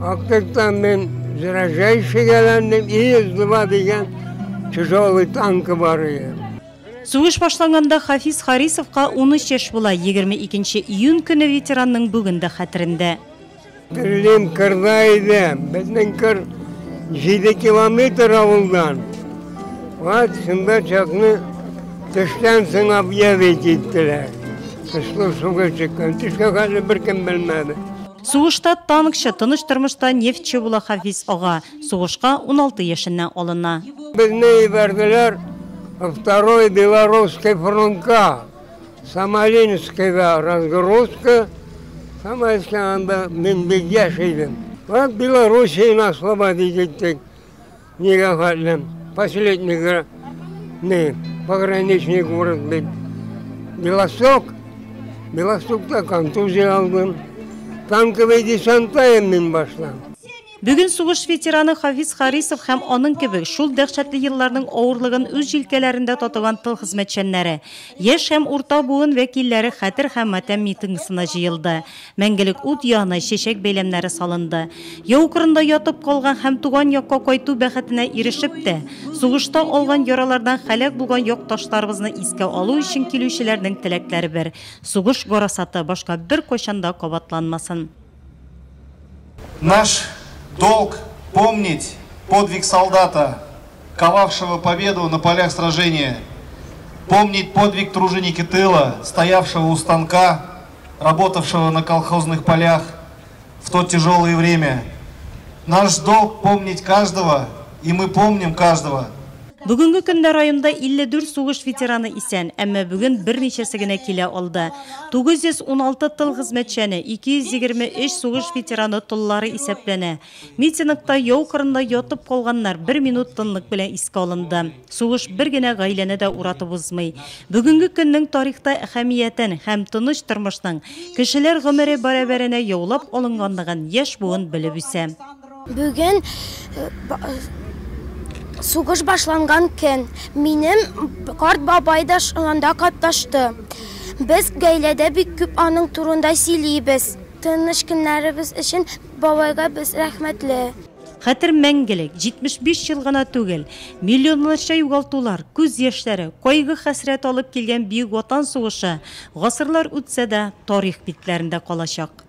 Актыктан мен заражающий geldim, ИС-2 деген тяжелый танкы бар еді. Сугыш башланганда Хафиз Харисовка 13 яш була. 22 июнь көне ветеранның бүгінде хәтерендә. Тилем кырда иде, безнең кыр 7 километр авылдан. Вот шунда чакны төштән соң объявить иттеләр. Кышлы суга чыккан, төшкә хәле беркем белмәде. Сугышта танкчы, тыныч тормышта нефтче була Хафиз ага. Сугышка 16 яшеннән алына. Безне ибәрделәр второй белорусский фронтка, Самолинская разгрузка, Самарская мен бик яшь идем. Вот Белоруссияны освободить иттек, негахатлем. Последний пограничный город бит. Белостокта контузия алдым. Танковый десантайым мен башлам. Бүген сугыш ветераны Хафиз Харисов һәм аның кебек шул дәһшәтле елларның авырлыгын үз җилкәләрендә тотыган тыл хезмәтчәннәре, яшь һәм урта буын вәкилләре хәтер һәм матәм митингысына җыелды. Мәңгелек ут яны, чәчәк бәйләмнәре салынды. Яу кырында ятып калган һәм туган якка кайту бәхетенә ирешеп тә, сугышта алган яралардан һәлак булган якташларыбызны искә алу өчен килүчеләрнең теләкләре бер. Сугыш гарасаты башка бер кайчанда кабатланмасын. Наш долг помнить подвиг солдата, ковавшего победу на полях сражения, помнить подвиг труженики тыла, стоявшего у станка, работавшего на колхозных полях в то тяжелое время. Наш долг помнить каждого, и мы помним каждого. Бүгінгі көндә районда 54 сугыш ветераны исән, әмма бүген берничәсе генә килә алды. 916 тыл хезмәтчәне, 223 сугыш ветераны тыллары исәпләнә. Митингта яу кырында ятып калганнар 1 минут тынлык белән искә алынды. Сугыш бер генә гаиләне дә уратып узмый. Бүгенге көннең тарихта әһәмиятен һәм тыныч тормышның кешеләр гомере барабәренә яулап алынганлыгын яшь буын белеп үсә. Бүген сугыш башланган көн. Минем карт бабай да анда катнашты. Без гаиләдә бик күп аның турында сөйлибез. Тыныч көннәребез өчен бабайга без рәхмәтле. Хәтер мәңгелек, 75 ел гына түгел, миллионларча югалтулар, күз яшьләре, кайгы хәсрәт алып килгән бөек ватан сугышы гасырлар үтсә дә тарих битләрендә калачак.